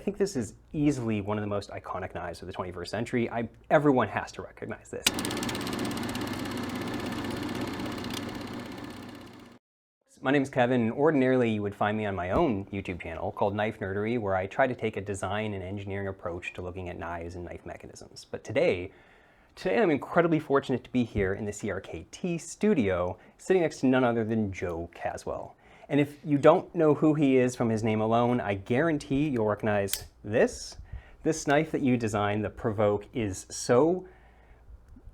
think this is easily one of the most iconic knives of the 21st century. Everyone has to recognize this. My name is Kevin, and ordinarily you would find me on my own YouTube channel called Knife Nerdery, where I try to take a design and engineering approach to looking at knives and knife mechanisms. But today I'm incredibly fortunate to be here in the CRKT studio, sitting next to none other than Joe Caswell. And if you don't know who he is from his name alone, I guarantee you'll recognize this. This knife that you designed, the Provoke, is so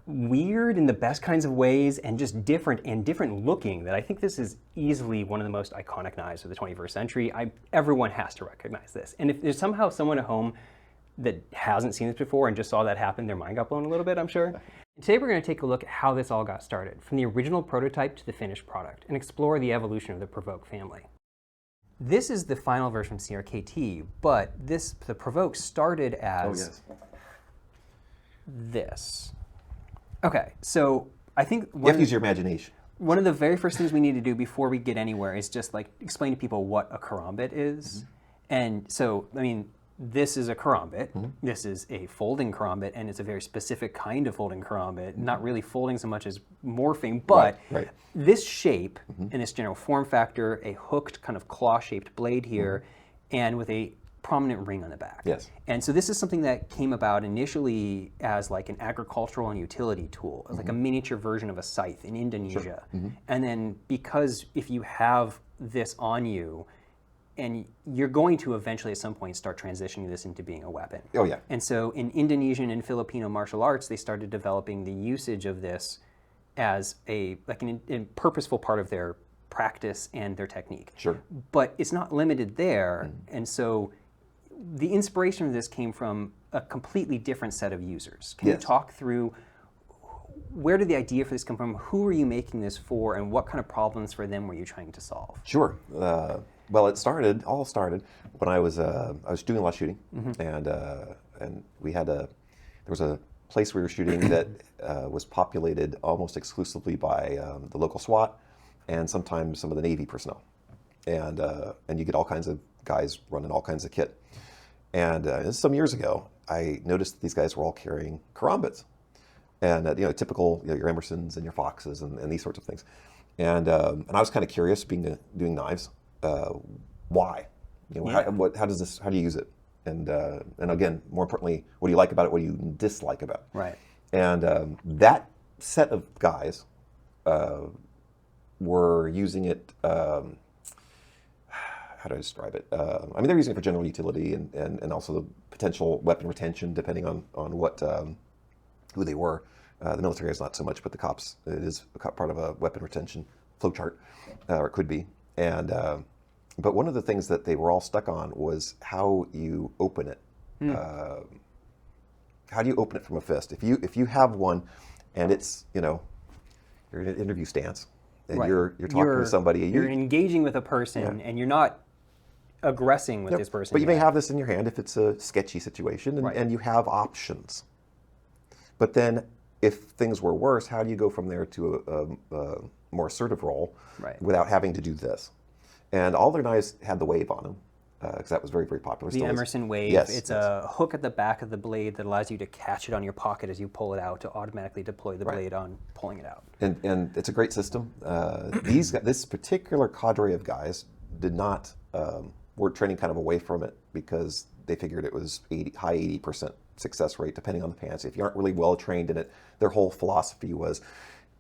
weird in the best kinds of ways and just different looking that I think this is easily one of the most iconic knives of the 21st century. Everyone has to recognize this. And if there's somehow someone at home that hasn't seen this before and just saw that happen, their mind got blown a little bit, I'm sure. Today we're going to take a look at how this all got started, from the original prototype to the finished product, and explore the evolution of the Provoke family. This is the final version of CRKT, but the Provoke started as this. Okay, so I think you have to use your imagination. One of the very first things we need to do before we get anywhere is just like explain to people what a karambit is. Mm-hmm. And so, I mean, this is a karambit. Mm-hmm. This is a folding karambit, and it's a very specific kind of folding karambit. Mm-hmm. Not really folding so much as morphing, but right. This shape mm-hmm. and this general form factor, a hooked kind of claw-shaped blade here, mm-hmm. and with a prominent ring on the back. Yes. And so this is something that came about initially as like an agricultural and utility tool, mm-hmm. like a miniature version of a scythe in Indonesia. Sure. Mm-hmm. And then because if you have this on you, and you're going to eventually at some point start transitioning this into being a weapon. Oh yeah. And so in Indonesian and Filipino martial arts, they started developing the usage of this as a purposeful part of their practice and their technique. Sure. But it's not limited there, and so the inspiration of this came from a completely different set of users. Can you talk through where did the idea for this come from? Who are you making this for, and what kind of problems for them were you trying to solve? Sure. Well, it all started when I was doing a lot of shooting, mm-hmm. and there was a place we were shooting that was populated almost exclusively by the local SWAT and sometimes some of the Navy personnel, and you get all kinds of guys running all kinds of kit. And some years ago, I noticed that these guys were all carrying karambits, and typical your Emersons and your Foxes and these sorts of things, and I was kind of curious, doing knives. Why? How do you use it? And again, more importantly, what do you like about it? What do you dislike about it? Right. And that set of guys were using it. How do I describe it? I mean, they're using it for general utility and also the potential weapon retention, depending on what who they were. The military is not so much, but the cops, it is part of a weapon retention flowchart, or it could be. And but one of the things that they were all stuck on was how you open it. How do you open it from a fist? If you have one, and it's you're in an interview stance, and right. you're talking to somebody, you're engaging with a person, and you're not aggressing with this person. But you may have this in your hand if it's a sketchy situation, and you have options. But then, if things were worse, how do you go from there to a more assertive role without having to do this? And all their knives had the wave on them, because that was very, very popular. The Emerson wave. Yes, it's a hook at the back of the blade that allows you to catch it on your pocket as you pull it out to automatically deploy the blade on pulling it out. And it's a great system. This particular cadre of guys did not, were training kind of away from it because they figured it was high 80% success rate, depending on the pants. If you aren't really well trained in it, their whole philosophy was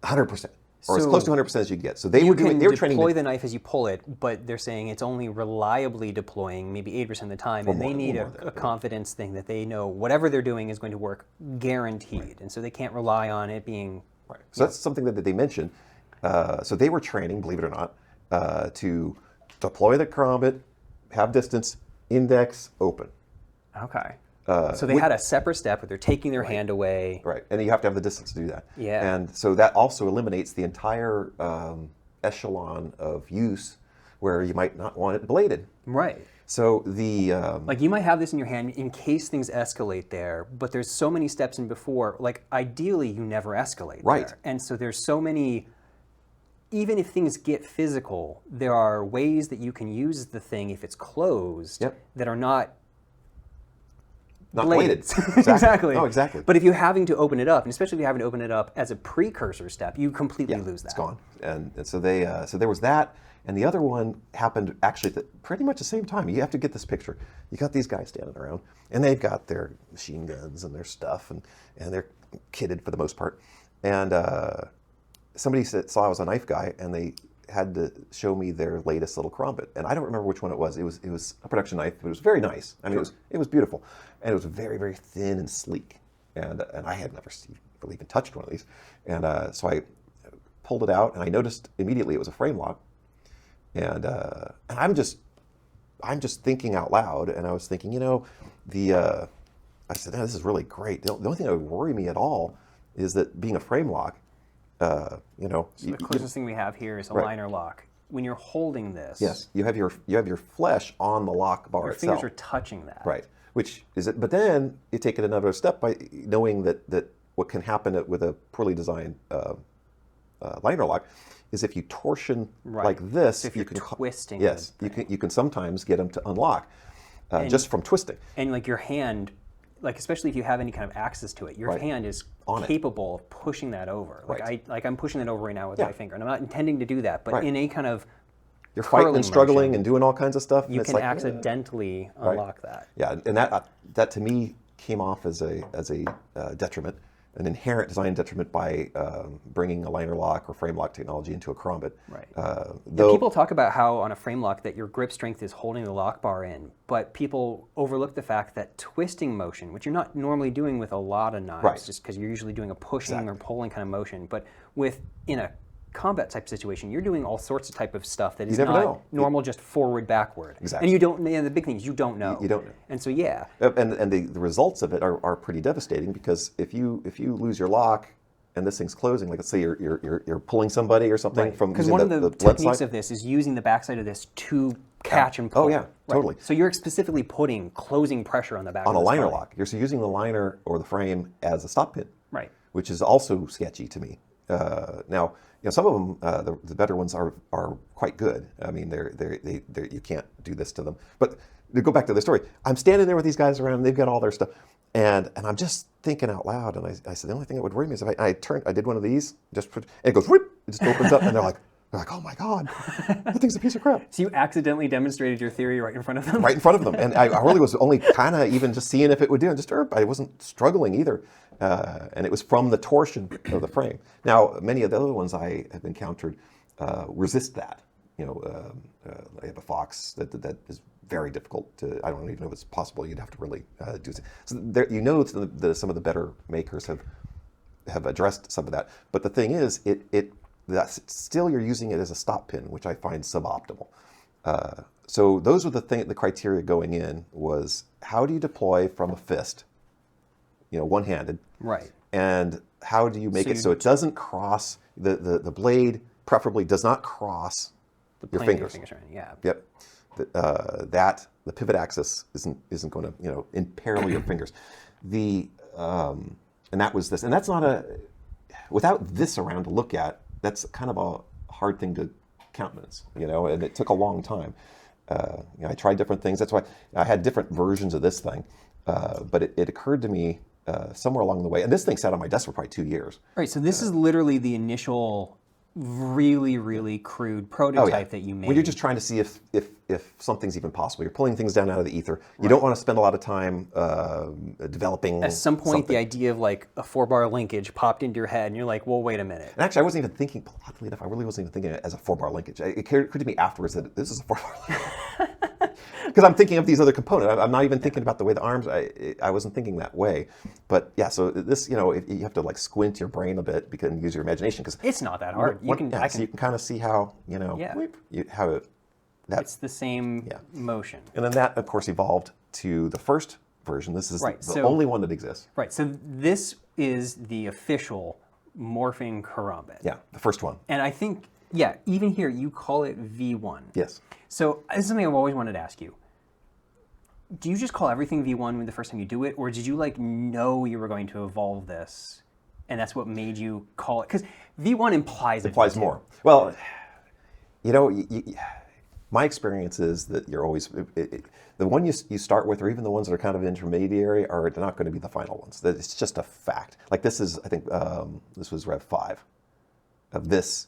100%. Or as close to 100% as you get. So they were training. Deploy the knife as you pull it, but they're saying it's only reliably deploying maybe 80% of the time, and they need a confidence thing that they know whatever they're doing is going to work guaranteed, and so they can't rely on it being. Right. So that's something that they mentioned. So they were training, believe it or not, to deploy the karambit, have distance, index, open. Okay. So they had a separate step where they're taking their hand away. Right, and you have to have the distance to do that. Yeah. And so that also eliminates the entire echelon of use where you might not want it bladed. Right. So the... like you might have this in your hand in case things escalate there, but there's so many steps in before, like ideally you never escalate there. And so there's so many... Even if things get physical, there are ways that you can use the thing if it's closed that are not not blades. bladed. Exactly. Oh, exactly. But if you're having to open it up, and especially if you're having to open it up as a precursor step, you completely lose that. It's gone. And so so there was that, and the other one happened actually at pretty much the same time. You have to get this picture. You got these guys standing around, and they've got their machine guns and their stuff, and they're kitted for the most part. And somebody saw I was a knife guy, and they had to show me their latest little karambit. And I don't remember which one it was. It was a production knife, but it was very nice. I mean, it was beautiful, and it was very, very thin and sleek. And I had never really even touched one of these. And so I pulled it out, and I noticed immediately it was a frame lock. And I'm just thinking out loud, and I was thinking, I said, this is really great. The only thing that would worry me at all is that being a frame lock, So the closest thing we have here is a liner lock. When you're holding this, yes, you have your flesh on the lock bar your itself. fingers are touching that. Right. Which is it? But then you take it another step by knowing that what can happen with a poorly designed liner lock is if you torsion like this, so if you you're can twisting. Yes, you can sometimes get them to unlock just from twisting. And like your hand, like especially if you have any kind of access to it, your hand is capable of pushing that over. Like I'm pushing that over right now with my finger, and I'm not intending to do that, but in a kind of you're fighting and struggling motion, and doing all kinds of stuff. you and can accidentally unlock that. Yeah, and that to me came off as a detriment, an inherent design detriment by bringing a liner lock or frame lock technology into a karambit. Right. Though people talk about how on a frame lock that your grip strength is holding the lock bar in, but people overlook the fact that twisting motion, which you're not normally doing with a lot of knives, just because you're usually doing a pushing or pulling kind of motion, but in a combat type situation, you're doing all sorts of type of stuff that is not normal, just forward, backward. Exactly. And you don't, the big thing is you don't know. You don't know. And so, And the results of it are pretty devastating, because if you lose your lock and this thing's closing, like let's say you're pulling somebody or something from because using one of the left techniques side. of this is using the backside of this to catch and pull. Oh yeah, totally. So you're specifically putting closing pressure on the back On of a the liner spine. lock, you're using the liner or the frame as a stop pin. Right. Which is also sketchy to me. Now, some of them, the better ones are quite good. I mean, they you can't do this to them. But to go back to the story, I'm standing there with these guys around. They've got all their stuff, and I'm just thinking out loud. And I said, the only thing that would worry me is if I did one of these, and it goes whoop, it just opens up, and they're like, oh my God, that thing's a piece of crap. So you accidentally demonstrated your theory right in front of them? Right in front of them. And I really was only kind of even just seeing if it would do it. I wasn't struggling either. And it was from the torsion of the frame. Now, many of the other ones I have encountered resist that. I have a Fox that is very difficult to, I don't even know if it's possible. You'd have to really do it. So there, some of the better makers have addressed some of that. But the thing is, that's still you're using it as a stop pin, which I find suboptimal. So those were the criteria going in was how do you deploy from a fist, one-handed, right? And how do you make it so it doesn't cross the blade? Preferably does not cross your fingers. Yeah. Yep. The pivot axis isn't going to imperil your fingers. And that was this, and that's not without this around to look at. That's kind of a hard thing to countenance, and it took a long time. I tried different things. That's why I had different versions of this thing. But it occurred to me somewhere along the way, and this thing sat on my desk for probably 2 years. Right, so this is literally the initial really, really crude prototype that you made. When you're just trying to see if something's even possible. You're pulling things down out of the ether. You don't want to spend a lot of time developing At some point, something. the idea of like a 4-bar linkage popped into your head, and you're like, well, wait a minute. And actually, I wasn't even thinking, oddly enough, I really wasn't even thinking it as a 4-bar linkage. It occurred to me afterwards that this is a 4-bar linkage. Because I'm thinking of these other components. I'm not even thinking about the way the arms, I wasn't thinking that way. But yeah, so this, you have to like squint your brain a bit and use your imagination. Because it's not that hard. So you can kind of see how, it's the same motion. And then that, of course, evolved to the first version. This is the only one that exists. Right, so this is the official morphing karambit. Yeah, the first one. And I think, even here, you call it V1. Yes. So this is something I've always wanted to ask you. Do you just call everything V1 when the first time you do it, or did you know you were going to evolve this, and that's what made you call it? Because V1 implies more. Well, my experience is that you're always the one you start with, or even the ones that are kind of intermediary, are not going to be the final ones. That it's just a fact. Like this is, I think this was Rev 5 of this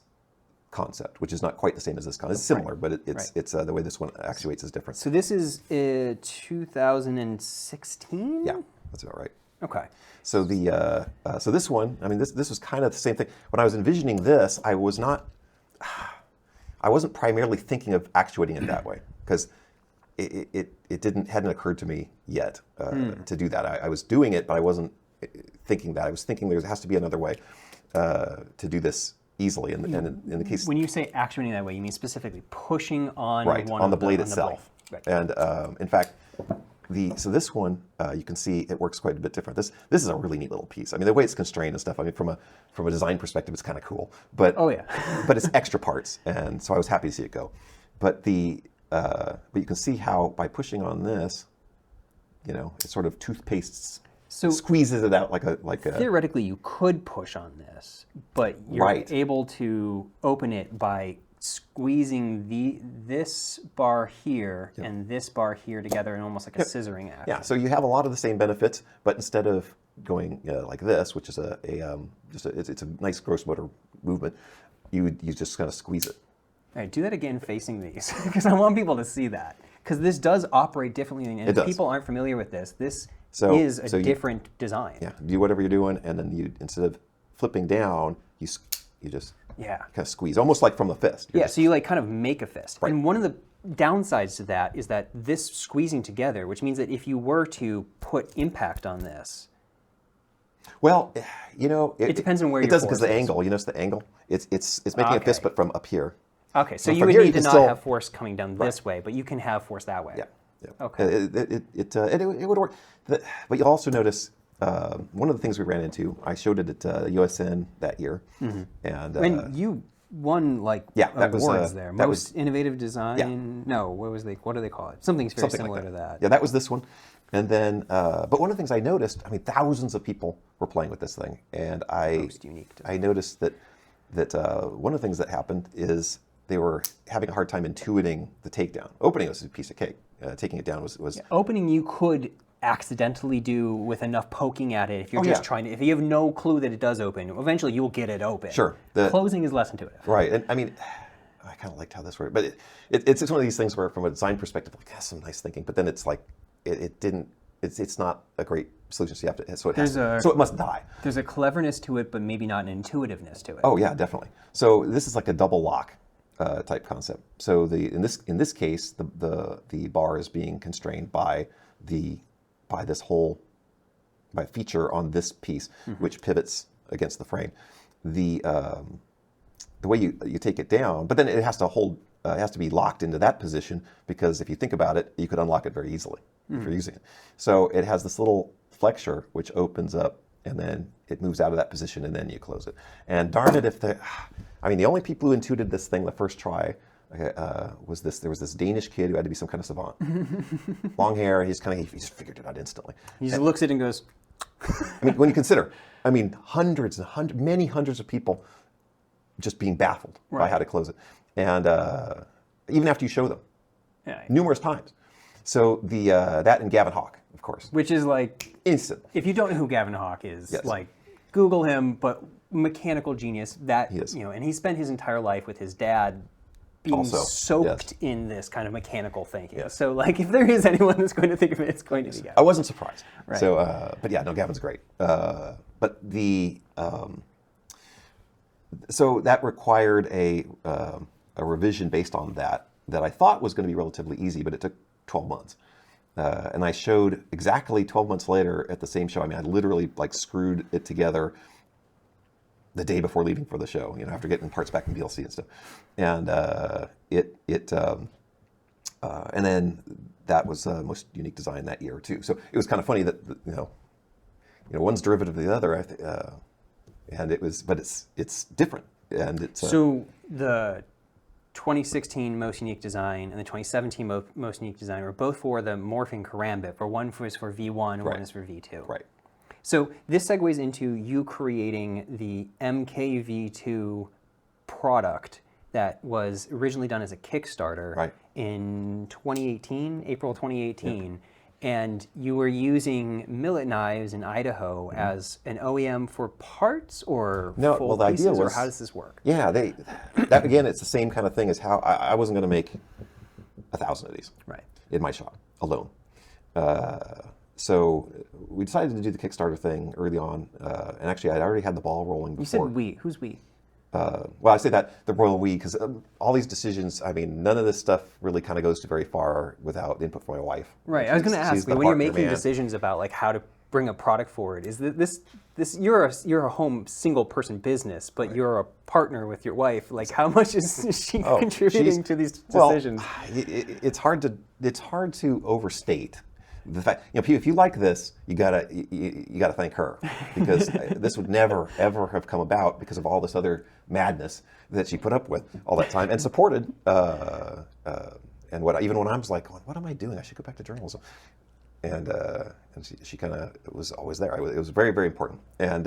concept, which is not quite the same as this concept. It's similar, but it's the way this one actuates is different. So this is 2016. Yeah, that's about right. Okay. So the so this one, I mean, this was kind of the same thing. When I was envisioning this, I wasn't primarily thinking of actuating it that way, because it hadn't occurred to me yet to do that. I was doing it, but I wasn't thinking that. I was thinking there has to be another way to do this easily. And in the case, when you say actuating that way, you mean specifically pushing on one on the of blade on itself. The blade. Right. And in fact, so this one you can see it works quite a bit different. This is a really neat little piece. I mean, the way it's constrained and stuff. I mean, from a design perspective, it's kind of cool. But oh yeah, but it's extra parts, and so I was happy to see it go. But you can see how by pushing on this, it sort of toothpastes. So squeezes it out like a theoretically you could push on this, but you're able to open it by squeezing this bar here and this bar here together in almost like a scissoring action. Yeah, so you have a lot of the same benefits, but instead of going like this, which is it's a nice gross motor movement, you just kind of squeeze it. All right, do that again facing these, because I want people to see that, because this does operate differently, and if people aren't familiar with this is a different design. Yeah, do whatever you're doing, and then you, instead of flipping down, you just kind of squeeze, almost like from a fist. So you like kind of make a fist. Right. And one of the downsides to that is that this squeezing together, which means that if you were to put impact on this, well, it depends on where it your doesn't, because force the is. angle. You notice the angle? It's making a fist, but from up here. Okay, so From you would here, need you to can not still have force coming down this way, but you can have force that way. Yeah. Okay. It would work. But you'll also notice one of the things we ran into, I showed it at USN that year. And you won that was, awards there. that Most innovative design. No, what do they call it? Something very similar to that. Yeah, that was this one. And then, but one of the things I noticed, I mean, thousands of people were playing with this thing, and Most unique design. I noticed that one of the things that happened is they were having a hard time intuiting the takedown. Opening was a piece of cake. Taking it down was opening. You could accidentally do with enough poking at it if you're just trying to. If you have no clue that it does open, eventually you will get it open. Sure. Closing is less intuitive. Right, and I mean, I kind of liked how this worked, but it's one of these things where, from a design perspective, like, that's some nice thinking, but then it's like it's not a great solution. So you have to, so it must die. There's a cleverness to it, but maybe not an intuitiveness to it. Oh yeah, definitely. So this is like a double lock type concept. So in this case, the bar is being constrained by this whole feature on this piece, which pivots against the frame. The way you take it down, but then it has to hold. It has to be locked into that position, because if you think about it, you could unlock it very easily if you're using it. So it has this little flexure which opens up, and then it moves out of that position, and then you close it. And darn it, the only people who intuited this thing the first try was this. There was this Danish kid who had to be some kind of savant. Long hair. He just figured it out instantly. He just looks at it and goes. I mean, when you consider, many hundreds of people just being baffled by how to close it, and even after you show them numerous times. So that and Gavin Hawk, of course, which is like instant. If you don't know who Gavin Hawk is, like Google him. But mechanical genius, that he is. And he spent his entire life with his dad being soaked in this kind of mechanical thinking. Yes. So like, if there is anyone that's going to think of it, it's going to be Gavin. I wasn't surprised. Right. So, but yeah, no, Gavin's great. But so that required a revision based on that I thought was going to be relatively easy, but it took 12 months. And I showed exactly 12 months later at the same show. I mean, I literally screwed it together the day before leaving for the show, after getting parts back in DLC and stuff. And and then that was the most unique design that year too. So it was kind of funny that one's derivative of the other. And it was, but it's different, and it's so the 2016 most unique design and the 2017 most unique design were both for the morphing karambit. For one is for V1, and one is for V2. Right. So this segues into you creating the MKV2 product that was originally done as a Kickstarter, in 2018, April 2018, and you were using Millet Knives in Idaho as an OEM for parts or No, full well, the pieces, idea or was- how does this work? Yeah, that again, it's the same kind of thing as how I wasn't going to make 1,000 of these Right. in my shop alone. So we decided to do the Kickstarter thing early on, and actually I'd already had the ball rolling You said before. we. Who's we? Well, I say that the royal we because all these decisions. I mean, none of this stuff really kind of goes to very far without input from my wife. Right. I was going to She's ask the you, when you're partner, making man. decisions about like how to bring a product forward, is this you're a home single person business, but you're a partner with your wife. Like, how much is she contributing she's- to these well, decisions? It's hard to overstate the fact. If you like this, you gotta thank her because this would never ever have come about because of all this other madness that she put up with all that time and supported. And even when I was like, what am I doing? I should go back to journalism. And she kind of was always there. It was very, very important. And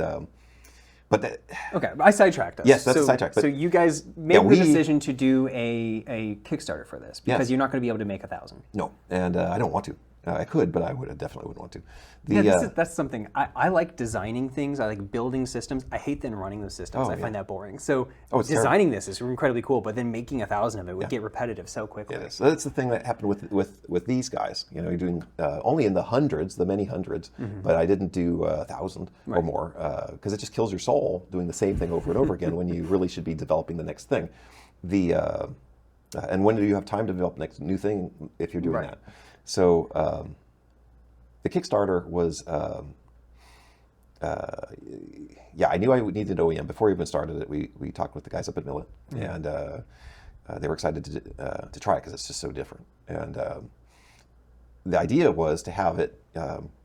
but that, Okay, I sidetracked us. Yes, that's so, a sidetrack, but- So you guys made Yeah, the we- decision to do a Kickstarter for this because Yes. you're not going to be able to make 1,000. no, and I don't want to. I could, but I definitely wouldn't want to. Yeah, that's something I like designing things. I like building systems. I hate then running those systems. Oh, I yeah. find that boring. So Oh, it's designing this is incredibly cool, but then making 1,000 of it would get repetitive so quickly. It is. So that's the thing that happened with these guys. You're doing only in the hundreds, the many hundreds, but I didn't do 1,000 or more because it just kills your soul doing the same thing over and over again when you really should be developing the next thing. And when do you have time to develop the next new thing if you're doing Right. that? So the Kickstarter was. I knew I needed OEM before we even started it. We talked with the guys up at Millet, and they were excited to try it because it's just so different. And the idea was to have it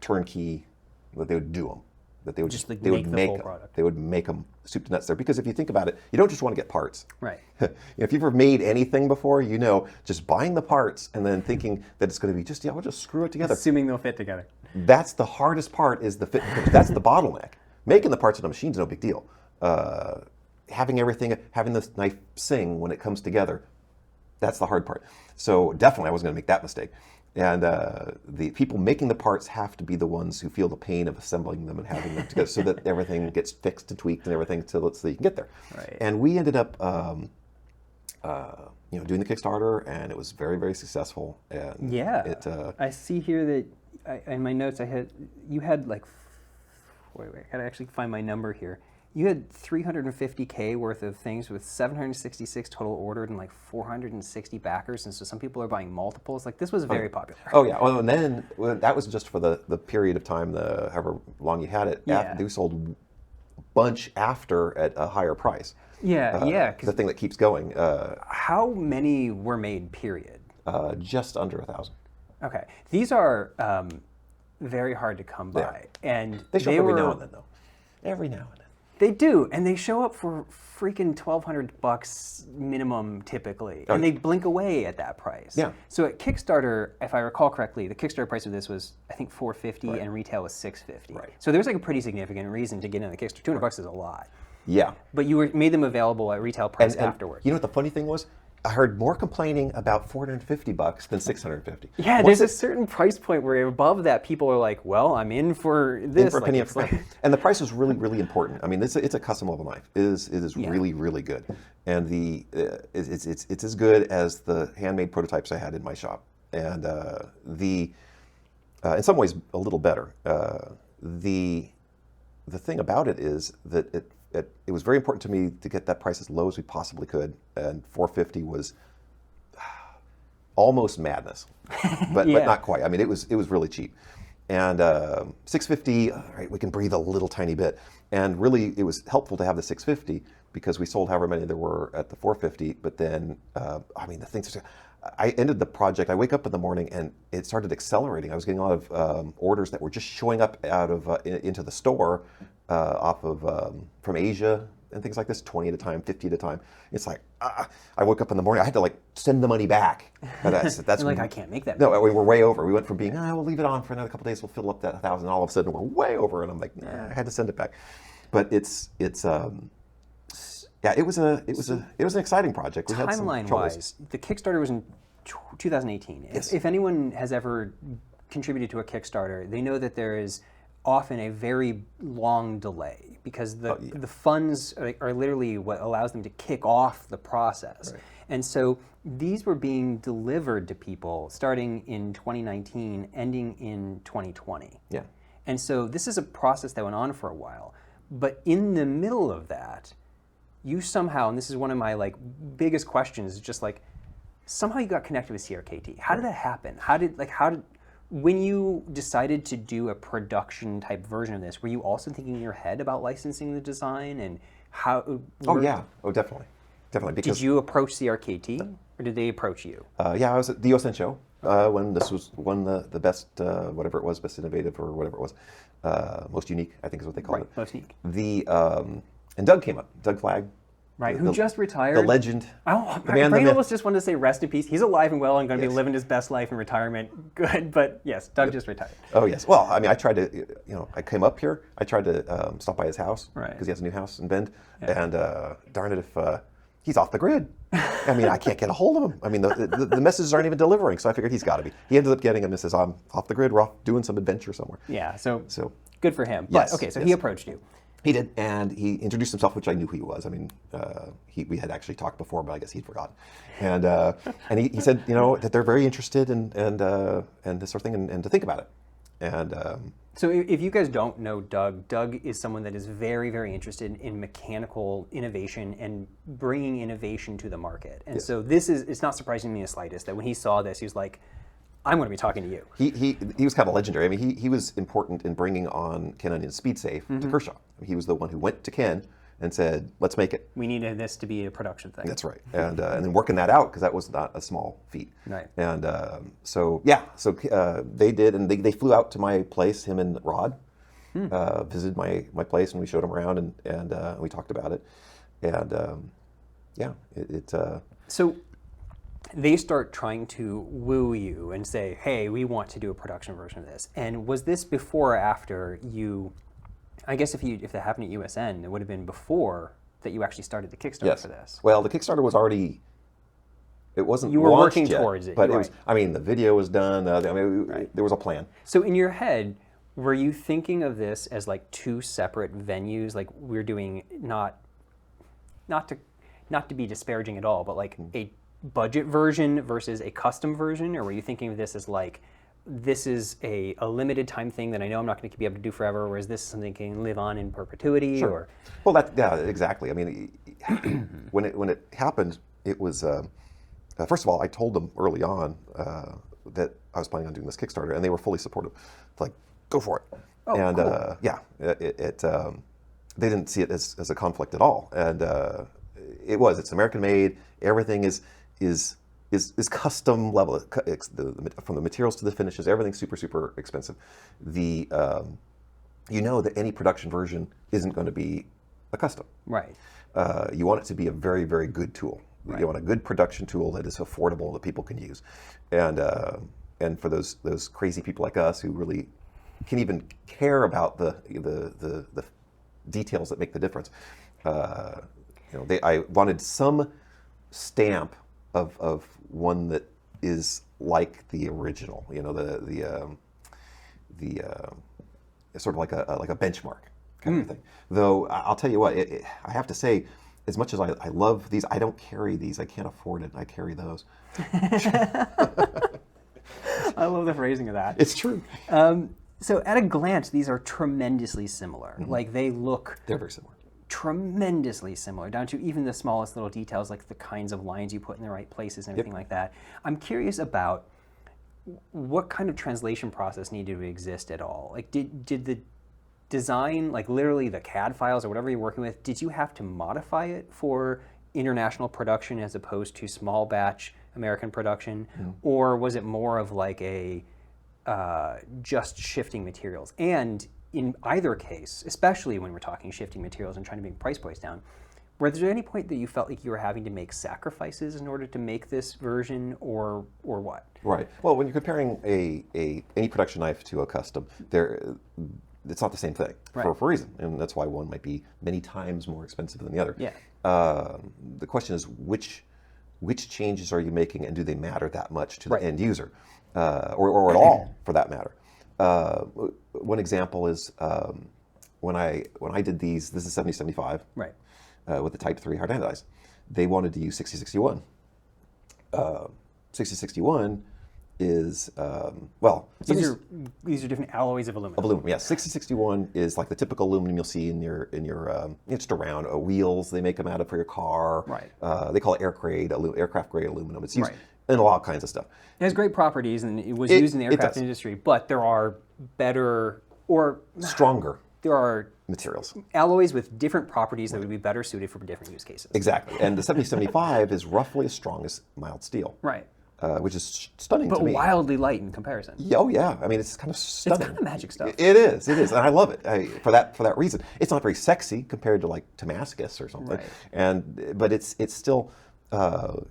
turnkey, that they would do them, that they would Just, like, they would make the make full them. product. They would make them soup to nuts there because if you think about it, you don't just want to get parts. Right. If you've ever made anything before, just buying the parts and then thinking that it's going to be we'll just screw it together. Assuming they'll fit together. That's the hardest part is the fit. That's the bottleneck. Making the parts on a machine is no big deal. Having this knife sing when it comes together, that's the hard part. So definitely I wasn't going to make that mistake. And the people making the parts have to be the ones who feel the pain of assembling them and having them together so that everything gets fixed and tweaked and everything so you can get there. Right. And we ended up doing the Kickstarter, and it was very, very successful. And Yeah. I see here that in my notes you had like, wait, I gotta actually find my number here. You had 350K worth of things with 766 total ordered and like 460 backers, and so some people are buying multiples. Like, this was very popular. Oh yeah, well, and then that was just for the period of time, however long you had it. Yeah. They sold a bunch after at a higher price. Yeah. The thing that keeps going, How many were made, period? just under 1,000. Okay. These are very hard to come by. And They show up every were, now and then, though. Every now and then. They do, and they show up for freaking $1,200 minimum typically, and they blink away at that price. Yeah. So at Kickstarter, if I recall correctly, the Kickstarter price of this was I think $450, and retail was $650. Right. So there's like a pretty significant reason to get in the Kickstarter. $200 is a lot, Yeah. but you made them available at retail price afterwards. You know what the funny thing was? I heard more complaining about $450 than $650. Yeah, Once there's a certain price point where above that, people are like, "Well, I'm in for this." for a Like, penny it's of and the price is really, really important. I mean, it's a custom level knife. It is really, really good, and it's as good as the handmade prototypes I had in my shop, and in some ways a little better. The thing about it is that it was very important to me to get that price as low as we possibly could, and $450 was almost madness, but not quite. I mean, it was really cheap, and $650. All right, we can breathe a little tiny bit, and really it was helpful to have the $650 because we sold however many there were at the $450. But then, I mean, the things. I ended the project. I wake up in the morning and it started accelerating. I was getting a lot of orders that were just showing up out of into the store off of from Asia and things like this, 20 at a time, 50 at a time. It's like I woke up in the morning. I had to like send the money back. But that's You're like, I can't make that. No, we were way over. We went from being we'll leave it on for another couple of days. We'll fill up that 1,000. All of a sudden we're way over, and I'm like, I had to send it back. But it was an exciting project. We had some troubles. Timeline-wise, the Kickstarter was in 2018. Yes. If anyone has ever contributed to a Kickstarter, they know that there is often a very long delay because the funds are literally what allows them to kick off the process. Right. And so these were being delivered to people starting in 2019, ending in 2020. Yeah. And so this is a process that went on for a while. But in the middle of that, you somehow, and this is one of my like biggest questions, is just like somehow you got connected with CRKT. How did that happen? How did when you decided to do a production type version of this, were you also thinking in your head about licensing the design and how? Oh yeah. Oh definitely. Definitely. Because Did you approach CRKT or did they approach you? yeah, I was at the OSN show when this was won the best whatever it was, best innovative or whatever it was, most unique, I think is what they called it. Most unique. The and Doug came up. Doug Flagg. Right, who just retired. The legend. Oh, the man, my the brain myth. almost just wanted to say rest in peace. He's alive and well and going to be Yes. living his best life in retirement. Good, but yes, Doug just retired. Oh yes. Well, I mean, I tried to, I came up here. I tried to stop by his house Right. because he has a new house in Bend, and darn it if he's off the grid. I mean, I can't get a hold of him. I mean, the messages aren't even delivering, so I figured he's got to be. He ended up getting them and says, "I'm off the grid. We're off doing some adventure somewhere." Yeah, so So good for him. Yes, But okay, so yes. he approached you. he did, and he introduced himself, which I knew who he was. I mean, we had actually talked before, but I guess he'd forgotten. And he said, that they're very interested and this sort of thing, and to think about it. And So if you guys don't know Doug is someone that is very, very interested in mechanical innovation and bringing innovation to the market. And so it's not surprising me in the slightest that when he saw this, he was like, I'm going to be talking to you. he was kind of legendary. I mean, he was important in bringing on Ken Onion's SpeedSafe to Kershaw. He was the one who went to Ken and said, "Let's make it." We needed this to be a production thing. That's right, and then working that out because that was not a small feat. Right. And so they did, and they flew out to my place. Him and Rod visited my place, and we showed him around, and we talked about it, and So they start trying to woo you and say, hey, we want to do a production version of this. And was this before or after you, I guess if that happened at USN, it would have been before that you actually started the Kickstarter yes. for this. Well, the Kickstarter was already. It wasn't. You were launched working yet, towards it, but you're it was. right. I mean, the video was done. There was a plan. So in your head, were you thinking of this as like two separate venues? Like we're doing not to be disparaging at all, but like a budget version versus a custom version? Or were you thinking of this as like, this is a limited time thing that I know I'm not going to be able to do forever, or is this something that can live on in perpetuity? Sure. Or Well, exactly. I mean, when it happened, it was first of all, I told them early on that I was planning on doing this Kickstarter, and they were fully supportive. Like, go for it. Oh, and cool. they didn't see it as a conflict at all, and it's American made. Everything is custom level. From the materials to the finishes, everything's super expensive. That any production version isn't going to be a custom. right. You want it to be a very, very good tool. Right. You want a good production tool that is affordable that people can use, and for those crazy people like us who really can even care about the details that make the difference. I wanted some stamp of one that is like the original. The sort of like a benchmark kind of thing. Though I'll tell you what, I have to say, as much as I love these, I don't carry these. I can't afford it. I carry those. I love the phrasing of that. It's true. So at a glance, these are tremendously similar. Like they look They're very similar. tremendously similar, down to even the smallest little details, like the kinds of lines you put in the right places and everything like that. I'm curious about what kind of translation process needed to exist at all. Like, did the design, like literally the CAD files or whatever you're working with, did you have to modify it for international production as opposed to small batch American production, or was it more of like a just shifting materials? And in either case, especially when we're talking shifting materials and trying to bring price points down, was there any point that you felt like you were having to make sacrifices in order to make this version, or what? Right. Well, when you're comparing any production knife to a custom, it's not the same thing for a reason, and that's why one might be many times more expensive than the other. Yeah. The question is which which changes are you making, and do they matter that much to Right. the end user, or at all for that matter? One example is when I did these. This is 7075 Right. with the Type 3 hard anodized. They wanted to use 6061. 6061 is These are different alloys of aluminum. aluminum. Yeah, 6061 is like the typical aluminum you'll see in your just around wheels. They make them out of for your car. Right. They call it aircraft grade aluminum. It's used Right. in all kinds of stuff. It has great properties, and it was It- used in the it aircraft does. industry. But there are better, or Stronger there are materials. alloys with different properties that would be better suited for different use cases. Exactly. And the 7075 is roughly as strong as mild steel, Right. which is stunning But to me. wildly light in comparison. Oh yeah, I mean it's kind of stunning. It's kind of magic stuff. It is, and I love it for that reason. It's not very sexy compared to like Damascus or something, Right. but it's still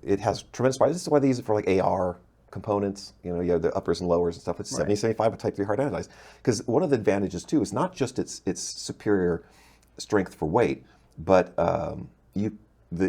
it has tremendous price. This is why they use it for like AR components. You have the uppers and lowers and stuff. It's 7075 with Type 3 hard anodized. Because one of the advantages too is not just its superior strength for weight, but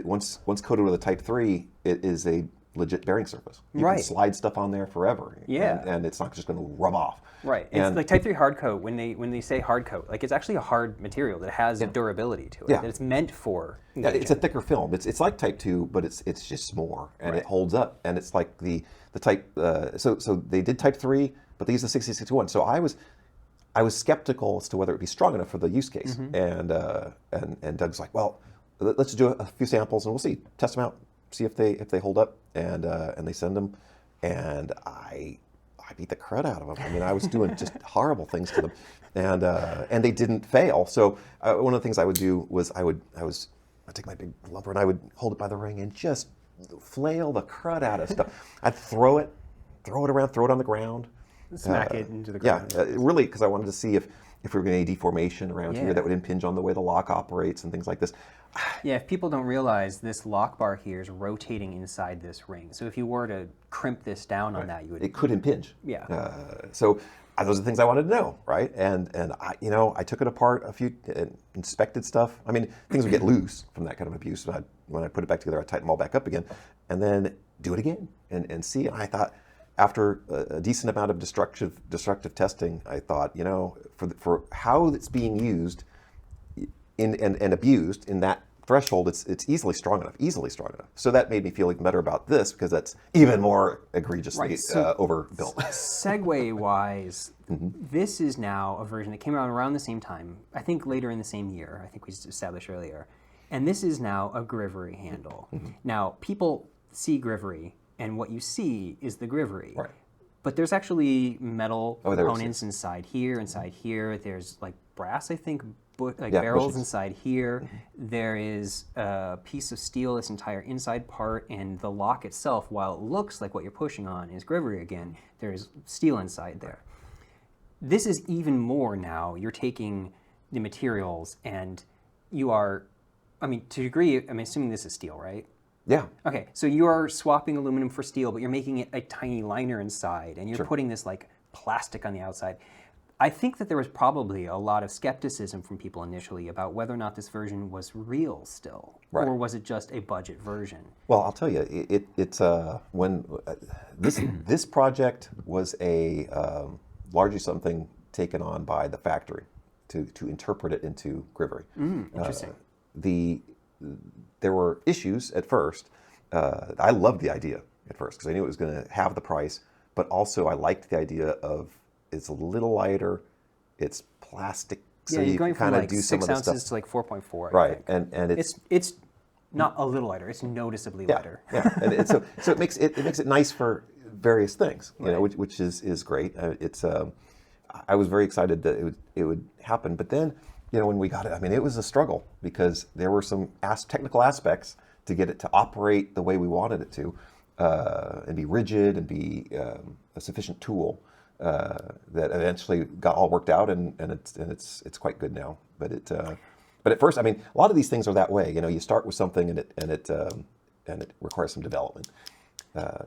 once coated with a Type 3, it is a legit bearing surface. You can Right. slide stuff on there forever. Yeah. And it's not just going to rub off. Right. And It's like Type 3 hard coat. When they say hard coat, like it's actually a hard material that has durability to it. Yeah. That it's meant for. yeah, it's a thicker film. It's like Type 2, but it's just more, and it holds up. And it's like the Type. So they did Type 3, but they used the 6061. So I was skeptical as to whether it would be strong enough for the use case. And Doug's like, well, let's do a few samples and we'll see, test them out, see if they hold up. And they send them, and I beat the crud out of them. I mean, I was doing just horrible things to them, and they didn't fail. So one of the things I would do was I'd take my big lumber and I would hold it by the ring and just flail the crud out of stuff. I'd throw it around, throw it on the ground, Smack it into the ground. yeah, really, because I wanted to see if we were going to get any deformation around Yeah. here that would impinge on the way the lock operates and things like this. Yeah, if people don't realize, this lock bar here is rotating inside this ring. So if you were to crimp this down on that, you would. It could impinge. Yeah. So those are the things I wanted to know, right? And I took it apart a few, inspected stuff. I mean, things would get loose from that kind of abuse. When I put it back together, I tighten them all back up again, and then do it again and see. And I thought, after a decent amount of destructive testing, I thought, for how it's being used and abused in that threshold, it's easily strong enough. So that made me feel even better about this, because that's even more egregiously Right, so- overbuilt. Segway-wise, this is now a version that came out around the same time, I think later in the same year, I think we established earlier. And this is now a Grivery handle. Now, people see Grivery, and what you see is the Grivery. Right. But there's actually metal there is, components inside here. There's like brass, I think, Yeah, barrels bushings. inside here. There is a piece of steel, this entire inside part, and the lock itself, while it looks like what you're pushing on is Grivery again, there is steel inside there. This is even more now. You're taking the materials and you are, to a degree, I'm assuming this is steel, right? Yeah. Okay, so you are swapping aluminum for steel, but you're making it a tiny liner inside, and you're putting this like plastic on the outside. I think that there was probably a lot of skepticism from people initially about whether or not this version was real still, Right. or was it just a budget version? Well, I'll tell you, it's when this project was largely something taken on by the factory to interpret it into Grivery. Interesting. There were issues at first. I loved the idea at first because I knew it was going to have the price, but also I liked the idea of it's a little lighter, it's plastic, so You're you going can from kind of like do some 6 of the ounces stuff. to like 4.4. I Right, think. and It's not a little lighter; it's noticeably lighter. Yeah, and so it makes it nice for various things, which is great. I was very excited that it would happen, but then when we got it, it was a struggle because there were some technical aspects to get it to operate the way we wanted it to, and be rigid and be a sufficient tool that eventually got all worked out, and it's quite good now. But at first, a lot of these things are that way. You start with something and it requires some development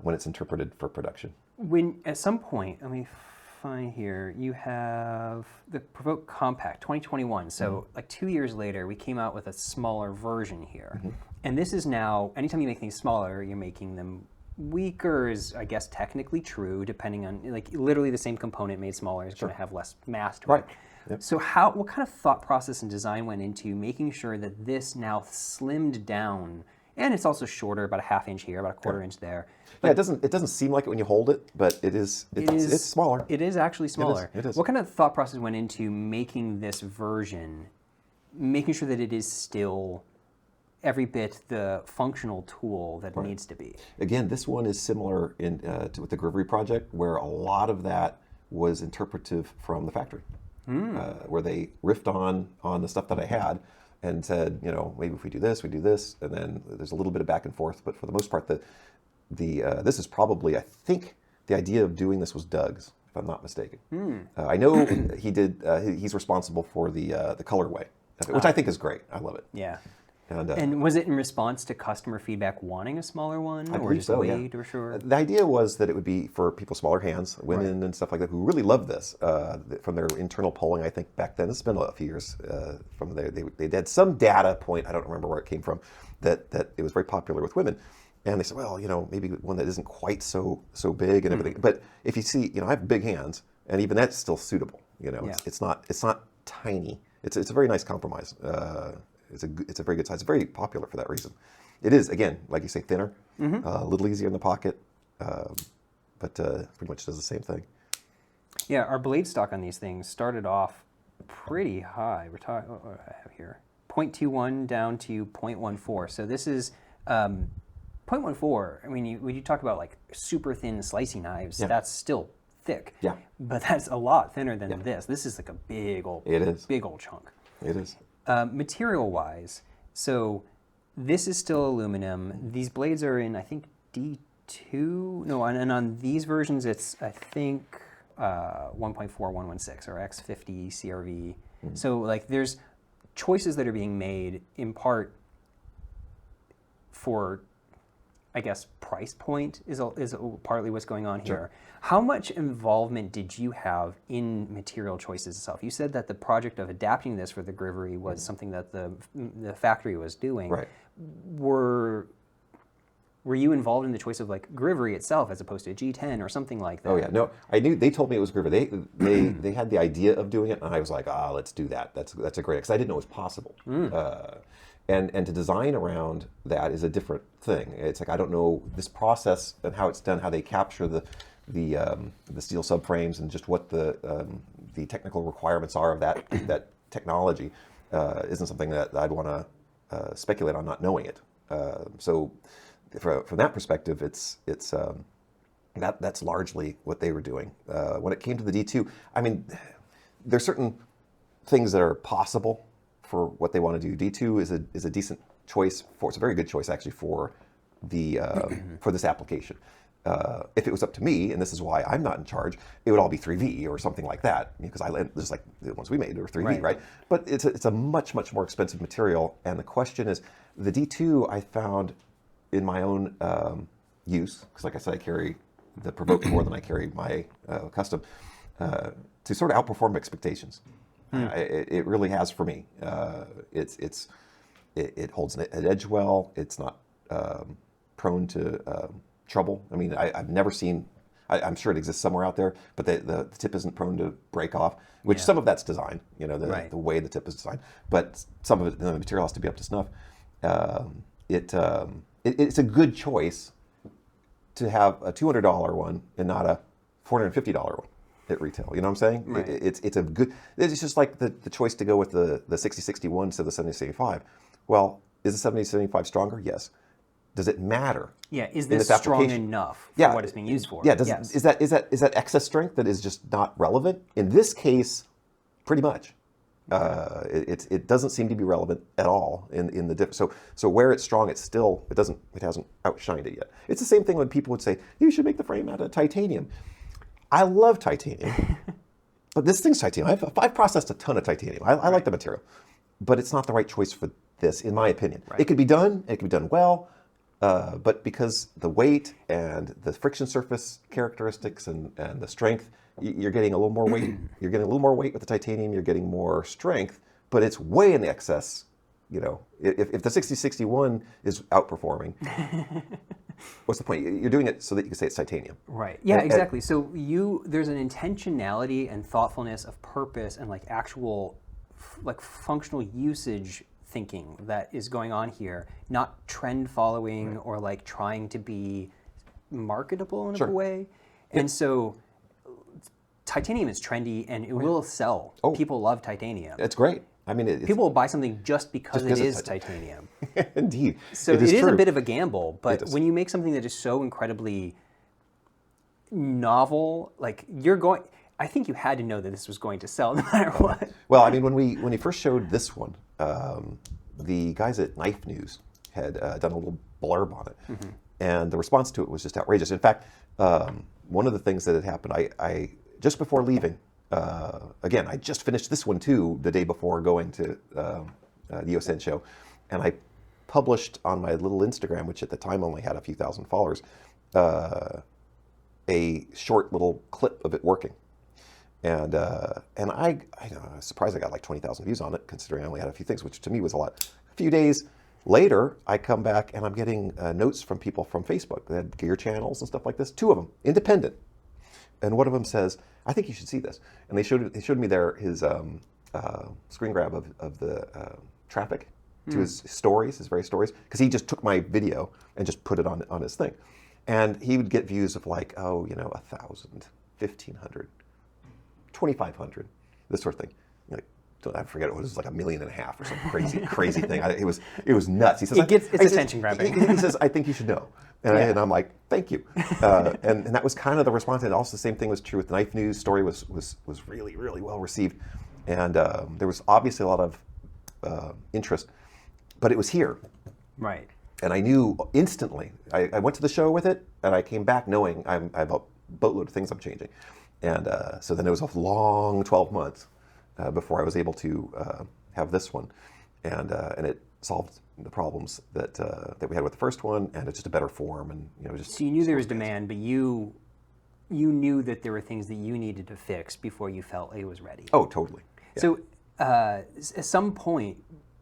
when it's interpreted for production. When at some point, find here, you have the Provoke Compact 2021. So like 2 years later, we came out with a smaller version here. And this is now, anytime you make things smaller, you're making them weaker is, I guess, technically true, depending on, like, literally the same component made smaller is going to have less mass to Right. it. Yep. So what kind of thought process and design went into making sure that this now slimmed down, and it's also shorter, about a ½ inch here, about a quarter inch there. Yeah, it doesn't seem like it when you hold it, but it's smaller. It is actually smaller. It is. What kind of thought process went into making this version, making sure that it is still every bit the functional tool that it needs to be? Again, this one is similar with the Grivery project, where a lot of that was interpretive from the factory, where they riffed on the stuff that I had and said, maybe if we do this, and then there's a little bit of back and forth, but for the most part, this is probably, I think, the idea of doing this was Doug's, if I'm not mistaken. I know he did. He's responsible for the colorway, which I think is great. I love it. Yeah. And was it in response to customer feedback wanting a smaller one, I or believe just so, wait, or sure? The idea was that it would be for people smaller hands, women and stuff like that, who really love this. From their internal polling, I think back then, this has been a few years from there, they had some data point, I don't remember where it came from, that it was very popular with women. And they said, well, maybe one that isn't quite so big and everything. But if you see, I have big hands, and even that's still suitable. It's not tiny. It's a very nice compromise. It's a very good size. It's very popular for that reason. It is, again, like you say, thinner, a little easier in the pocket, but pretty much does the same thing. Yeah, our blade stock on these things started off pretty high. We're talking, what do I have here? 0.21 down to 0.14. So this is 0.14. I mean, when you talk about like super thin slicing knives, that's still thick. Yeah. But that's a lot thinner than this. This is like a big old chunk. It is. Material-wise, so this is still aluminum. These blades are in, I think, D2. No, and on these versions, it's, I think, 1.4116 or X50 CRV. So, like, there's choices that are being made in part for, I guess, price point is partly what's going on here. How much involvement did you have in material choices itself? You said that the project of adapting this for the Grivery was something that the factory was doing. Right. Were you involved in the choice of like Grivery itself as opposed to a G10 or something like that? Oh yeah, no, I knew. They told me it was Grivery. They had the idea of doing it, and I was like, let's do that. That's a great, because I didn't know it was possible. And to design around that is a different thing. It's like I don't know this process and how it's done, how they capture the steel subframes and just what the technical requirements are of that technology isn't something that I'd want to speculate on, not knowing it. So from that perspective, that's largely what they were doing. When it came to the D2, I mean, there's certain things that are possible for what they want to do. D2 is a decent choice it's a very good choice actually for the for this application. If it was up to me, and this is why I'm not in charge, it would all be 3V or something like that, because just like the ones we made were 3V, right? But it's a much more expensive material, and the question is, the D2 I found in my own use, because like I said, I carry the Provoke more than I carry my Custom, to sort of outperform expectations. It really has for me. It holds an edge well. It's not prone to trouble. I mean, I've never seen. I'm sure it exists somewhere out there, but the tip isn't prone to break off. Which some of that's design, the way the tip is designed. But some of it, the material has to be up to snuff. It's a good choice to have a $200 one and not a $450 one at retail. You know what I'm saying? Right. It's a good. It's just like the choice to go with the 6061 instead of the 7075. Well, is the 7075 stronger? Yes. Does it matter? Yeah. Is this strong enough for what it's being used for? Yeah. Yes. Is that excess strength that is just not relevant? In this case, pretty much. It doesn't seem to be relevant at all in the dip. So where it's strong, it hasn't outshined it yet. It's the same thing when people would say you should make the frame out of titanium. I love titanium, but this thing's titanium. I've processed a ton of titanium. I like the material, but it's not the right choice for this, in my opinion. Right. It could be done. It could be done well, but because the weight and the friction surface characteristics and the strength, you're getting a little more weight. You're getting a little more weight with the titanium. You're getting more strength, but it's way in excess. You know, if the 6061 is outperforming, what's the point? You're doing it so that you can say it's titanium. Right. Yeah, exactly. So there's an intentionality and thoughtfulness of purpose and like actual like functional usage thinking that is going on here, not trend following or like trying to be marketable in a way. And so titanium is trendy and it will sell. People love titanium. It's great. I mean, people will buy something just because it is titanium. Indeed. So it is a bit of a gamble, but when you make something that is so incredibly novel, like I think you had to know that this was going to sell no matter what. Well, I mean, when we first showed this one, the guys at Knife News had done a little blurb on it, and the response to it was just outrageous. In fact, one of the things that had happened, I just before leaving, again, I just finished this one too the day before going to the USN show, and I published on my little Instagram, which at the time only had a few thousand followers, a short little clip of it working. And I was surprised I got like 20,000 views on it, considering I only had a few things, which to me was a lot. A few days later, I come back and I'm getting notes from people from Facebook. They had gear channels and stuff like this, 2 of them, independent. And one of them says, I think you should see this. And they showed me his screen grab of the traffic to his stories, his various stories, because he just took my video and just put it on his thing. And he would get views of like, 1,000, 1,500. 2,500, this sort of thing. Like, I forget it was like 1.5 million or some crazy thing. It was nuts. He says it's attention grabbing. He says, I think you should know, and I'm like, thank you. And that was kind of the response. And also the same thing was true with the Knife News story. Was really well received, and there was obviously a lot of interest, but it was here. Right. And I knew instantly. I went to the show with it, and I came back knowing I have a boatload of things I'm changing. And so then it was a long 12 months before I was able to have this one, and it solved the problems that we had with the first one, and it's just a better form, and just. So you knew there was demand, but you knew that there were things that you needed to fix before you felt it was ready. Oh, totally. Yeah. So at some point,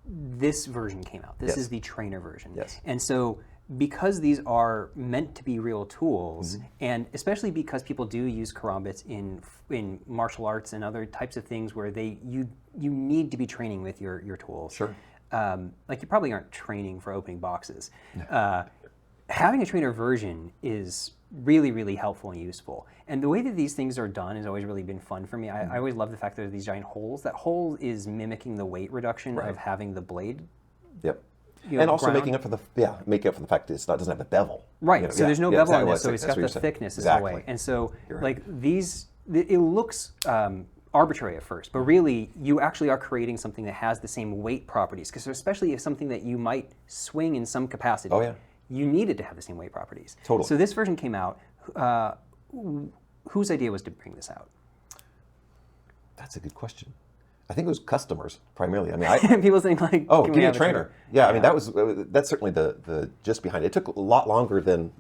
this version came out. This is the trainer version. Yes. And so, because these are meant to be real tools, and especially because people do use karambits in martial arts and other types of things where you need to be training with your tools. Sure. Like you probably aren't training for opening boxes. Having a trainer version is really helpful and useful. And the way that these things are done has always really been fun for me. I always love the fact that there are these giant holes. That hole is mimicking the weight reduction of having the blade. Yep. And also making up for the fact that it doesn't have the bevel. Right. So there's no bevel on this, so it's got the thickness in a way. And so like these, it looks arbitrary at first, but really you actually are creating something that has the same weight properties. Because especially if something that you might swing in some capacity, you need it to have the same weight properties. Totally. So this version came out. Whose idea was to bring this out? That's a good question. I think it was customers primarily. I mean, people think like, give me a trainer. Yeah, I mean that's certainly the gist behind it. It took a lot longer than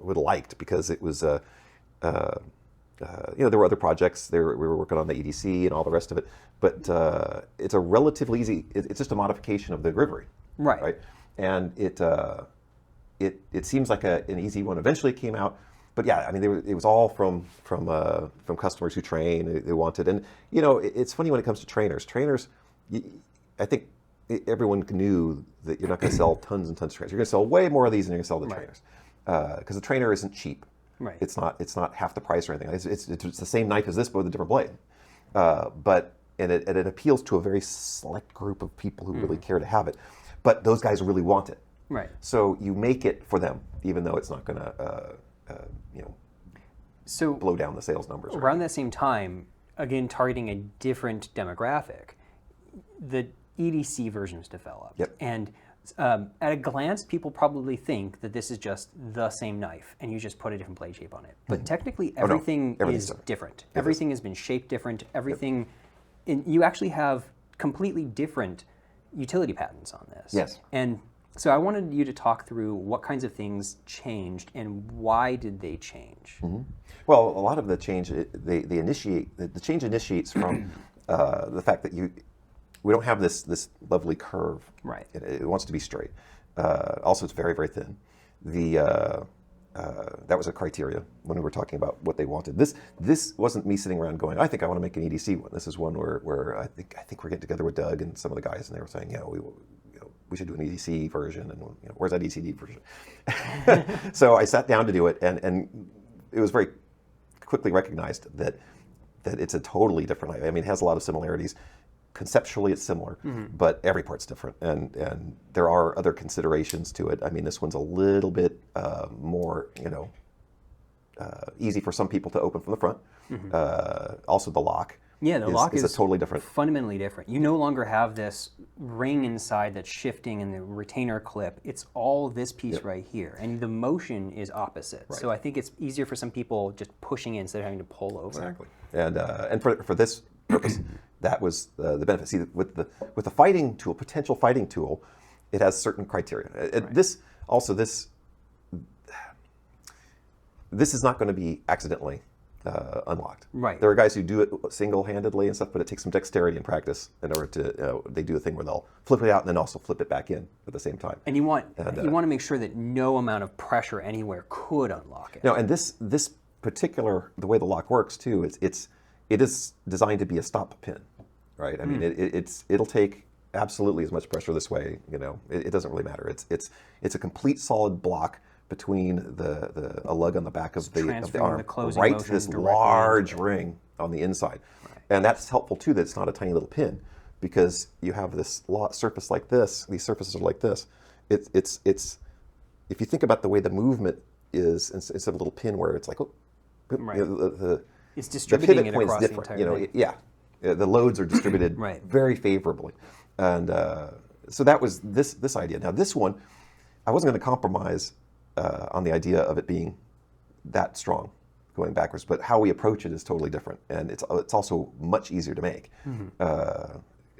would have liked because it was there were other projects. We were working on the EDC and all the rest of it, but it's a relatively easy. It's just a modification of the Grivory, right? And it seems like an easy one. Eventually, it came out. But yeah, I mean, it was all from customers who train. They wanted, and it's funny when it comes to trainers. Trainers, I think everyone knew that you're not going to sell tons and tons of trainers. You're going to sell way more of these than you're going to sell the trainers, because the trainer isn't cheap. Right. It's not half the price or anything. It's the same knife as this, but with a different blade. But it appeals to a very select group of people who really care to have it. But those guys really want it. Right. So you make it for them, even though it's not going to. So blow down the sales numbers. Around that same time, again targeting a different demographic, the EDC version was developed. Yep. And at a glance, people probably think that this is just the same knife, and you just put a different blade shape on it. But technically, everything is different. Everything has been shaped different. Everything, you actually have completely different utility patents on this. Yes. And So I wanted you to talk through what kinds of things changed and why did they change? Well, a lot of the change, they initiate, the change initiates from the fact that we don't have this lovely curve. Right. It wants to be straight. Also, it's very, very thin. That was a criteria when we were talking about what they wanted. This wasn't me sitting around going, I think I want to make an EDC one. This is one where I think we're getting together with Doug and some of the guys, and they were saying, we should do an EDC version, and where's that ECD version? So I sat down to do it, and it was very quickly recognized that it's a totally different. I mean, it has a lot of similarities. Conceptually, it's similar, but every part's different, and there are other considerations to it. I mean, this one's a little bit more, easy for some people to open from the front. Also, the lock. Yeah, the lock is a totally different. Fundamentally different. You no longer have this ring inside that's shifting and the retainer clip. It's all this piece right here, and the motion is opposite. Right. So I think it's easier for some people just pushing in instead of having to pull over. Exactly. And for this purpose, that was the benefit. See, with the fighting tool, potential fighting tool, it has certain criteria. Right. This is not going to be accidentally unlocked. Right. There are guys who do it single-handedly and stuff, but it takes some dexterity and practice in order to. They do a thing where they'll flip it out and then also flip it back in at the same time. And you want to make sure that no amount of pressure anywhere could unlock it. No, and this particular, the way the lock works too, it is designed to be a stop pin, right? I mean, it'll take absolutely as much pressure this way. It doesn't really matter. It's a complete solid block between a lug on the back of the arm, right to this large ring on the inside. Right. And that's helpful too, that it's not a tiny little pin, because you have this surface like this, these surfaces are like this. It's if you think about the way the movement is, instead of a little pin where it's like, right. It's the distributing pivot it point is across the different. entire thing. The loads are distributed right. very favorably. And so that was this idea. Now this one, I wasn't going to compromise on the idea of it being that strong going backwards, but how we approach it is totally different, and it's also much easier to make.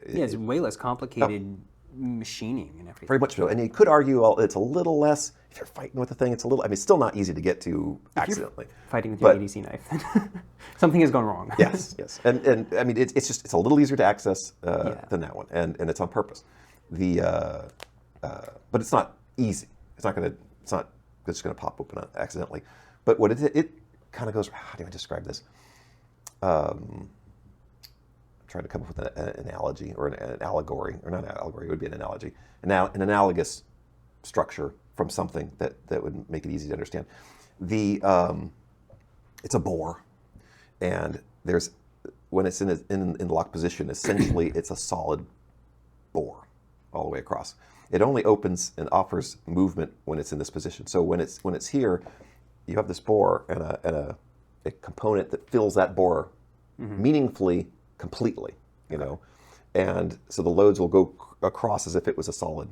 It's way less complicated machining and everything. Very much so, and you could argue, well, it's a little less. If you're fighting with the thing, it's a little. I mean, it's still not easy to get to accidentally. Fighting with your EDC knife, then something has gone wrong. yes, and I mean, it's a little easier to access than that one, and it's on purpose. But it's not easy. It's not just going to pop open accidentally. But what it kind of goes, how do I describe this? I'm trying to come up with an analogy or an allegory, or not an allegory, it would be an analogy. An analogous structure from something that would make it easy to understand. It's a bore, and when it's in the lock position, essentially it's a solid bore all the way across. It only opens and offers movement when it's in this position. So when it's here, you have this bore and a component that fills that bore meaningfully, completely, and so the loads will go across as if it was a solid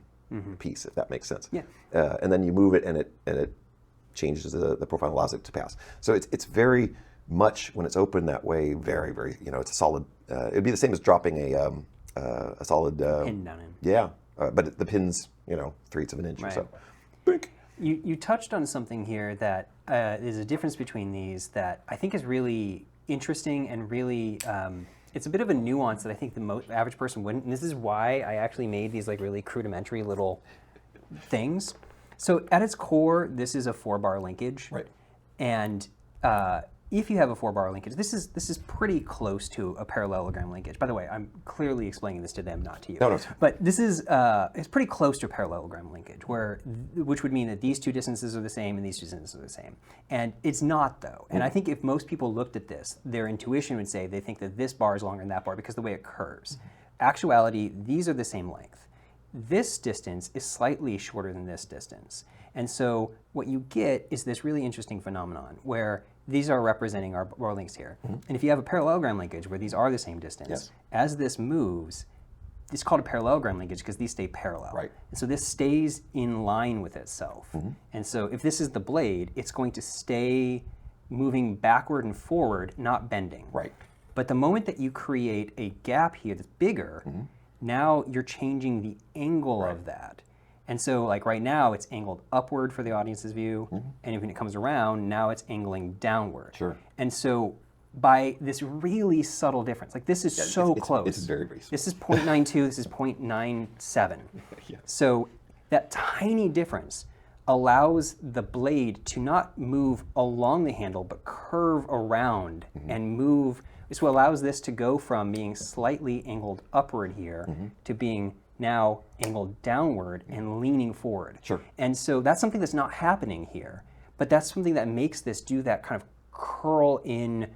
piece, if that makes sense. Yeah. And then you move it, and it changes the profile, allows it to pass. So it's very much, when it's open that way, very, very, it's a solid. It'd be the same as dropping a solid pin down in. Yeah. But the pin's, 3/8 of an inch or so. Bink. You touched on something here that is a difference between these that I think is really interesting and really, it's a bit of a nuance that I think the average person wouldn't. And this is why I actually made these really rudimentary little things. So at its core, this is a 4-bar linkage. Right. And if you have a 4-bar linkage, this is pretty close to a parallelogram linkage. By the way, I'm clearly explaining this to them, not to you. No. But this is it's pretty close to a parallelogram linkage, which would mean that these two distances are the same and these two distances are the same. And it's not, though. And I think if most people looked at this, their intuition would say they think that this bar is longer than that bar because of the way it curves. Actuality, these are the same length. This distance is slightly shorter than this distance. And so what you get is this really interesting phenomenon where these are representing our links here. And if you have a parallelogram linkage where these are the same distance, as this moves, it's called a parallelogram linkage because these stay parallel. Right. And so this stays in line with itself. And so if this is the blade, it's going to stay moving backward and forward, not bending. Right. But the moment that you create a gap here that's bigger, now you're changing the angle of that. And so like right now it's angled upward for the audience's view, and when it comes around, now it's angling downward. Sure. And so by this really subtle difference, like this is so close. It's very, very small. This is 0.92, this is 0.97. Yeah. So that tiny difference allows the blade to not move along the handle, but curve around and move. So it allows this to go from being slightly angled upward here to being now angled downward and leaning forward. Sure. And so that's something that's not happening here, but that's something that makes this do that kind of curl in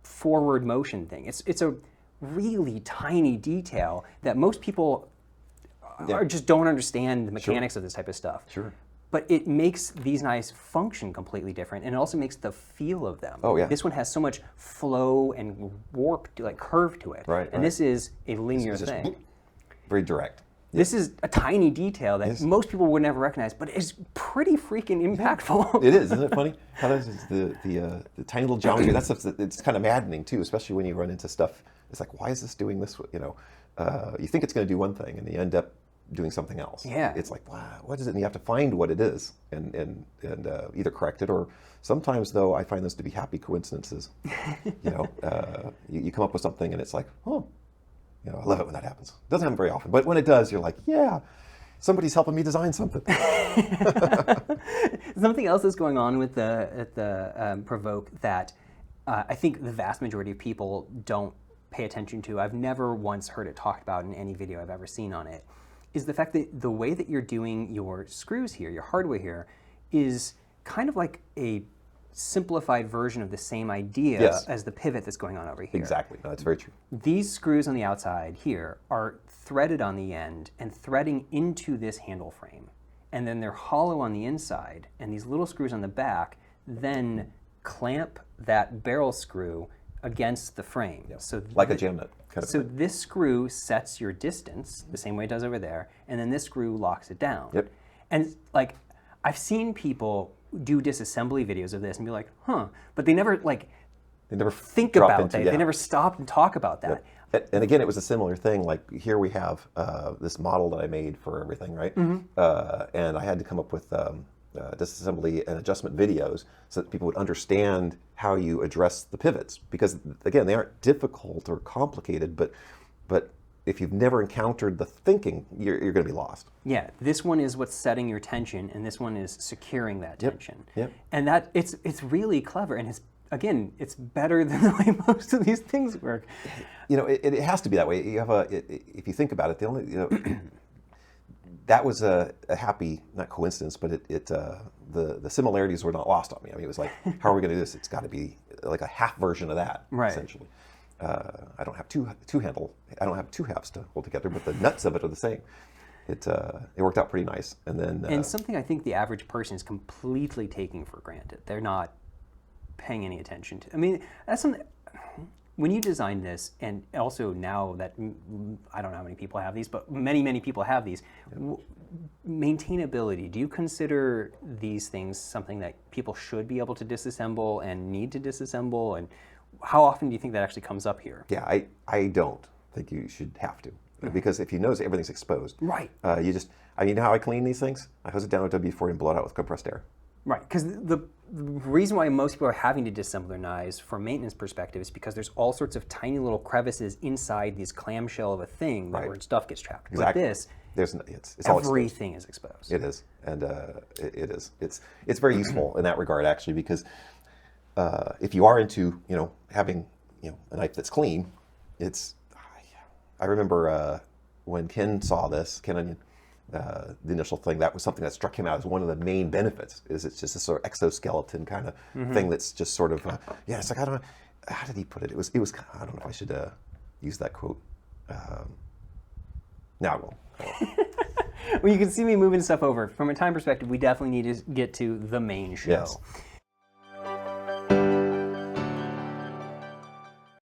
forward motion thing. It's a really tiny detail that most people just don't understand the mechanics of this type of stuff. Sure. But it makes these knives function completely different, and it also makes the feel of them. Oh, yeah. This one has so much flow and warp, like curve to it. Right, and this is a linear It's just thing. very direct. This is a tiny detail that most people would never recognize, but it's pretty freaking impactful. It is, isn't it funny? How does the tiny little geometry? That's it's kind of maddening too, especially when you run into stuff. It's like, why is this doing this? You know, you think it's going to do one thing, and you end up doing something else. Yeah. It's like, wow, what is it? And you have to find what it is, and either correct it, or sometimes though I find those to be happy coincidences. You know, you come up with something, and it's like, oh. You know, I love it when that happens. It doesn't happen very often, but when it does, you're like, yeah, somebody's helping me design something. Something else that's going on with the Provoke that I think the vast majority of people don't pay attention to, I've never once heard it talked about in any video I've ever seen on it, is the fact that the way that you're doing your screws here, your hardware here, is kind of like a simplified version of the same idea as the pivot that's going on over here. Exactly. No, that's very true. These screws on the outside here are threaded on the end and threading into this handle frame. And then they're hollow on the inside, and these little screws on the back then clamp that barrel screw against the frame. Yeah. So like a jam nut kind of So thing. this screw sets your distance the same way it does over there, and then this screw locks it down. Yep. And like, I've seen people do disassembly videos of this and be like, huh, but they never like They never think drop about into- that. yeah. They never stop and talk about that. And again, it was a similar thing. Like here we have this model that I made for everything, right? And I had to come up with disassembly and adjustment videos so that people would understand how you address the pivots. Because again, they aren't difficult or complicated, but if you've never encountered the thinking, you're going to be lost. Yeah, this one is what's setting your tension, and this one is securing that tension. Yep. And that it's really clever, and it's better than the way most of these things work. You know, it has to be that way. You have if you think about it, the only that was a happy, not coincidence, but the similarities were not lost on me. I mean, it was like, how are we going to do this? It's got to be like a half version of that, essentially. I don't have two handle. I don't have two halves to hold together, but the nuts of it are the same. It worked out pretty nice, and then And something I think the average person is completely taking for granted. They're not paying any attention to. I mean, that's something. When you design this, and also now that I don't know how many people have these, but many people have these. Maintainability. Do you consider these things something that people should be able to disassemble and need to disassemble? And how often do you think that actually comes up here? Yeah, I don't think you should have to, because if you notice, everything's exposed. Right. You just, I mean, how I clean these things, I hose it down with WD-40 and blow it out with compressed air. Right, because the reason why most people are having to disassemble their knives from a maintenance perspective is because there's all sorts of tiny little crevices inside these clamshell of a thing where stuff gets trapped. Exactly. With this, it's all exposed. everything is exposed. It is, and it is. It's very useful in that regard, actually, because if you are into having a knife that's clean, it's. I remember when Ken saw this, Ken Onion, the initial thing, that was something that struck him out as one of the main benefits. Is it's just this sort of exoskeleton kind of thing that's just sort of it's like, I don't know, how did he put it? It was I don't know if I should use that quote. No, I won't. Well, you can see me moving stuff over. From a time perspective, we definitely need to get to the main show. Yes.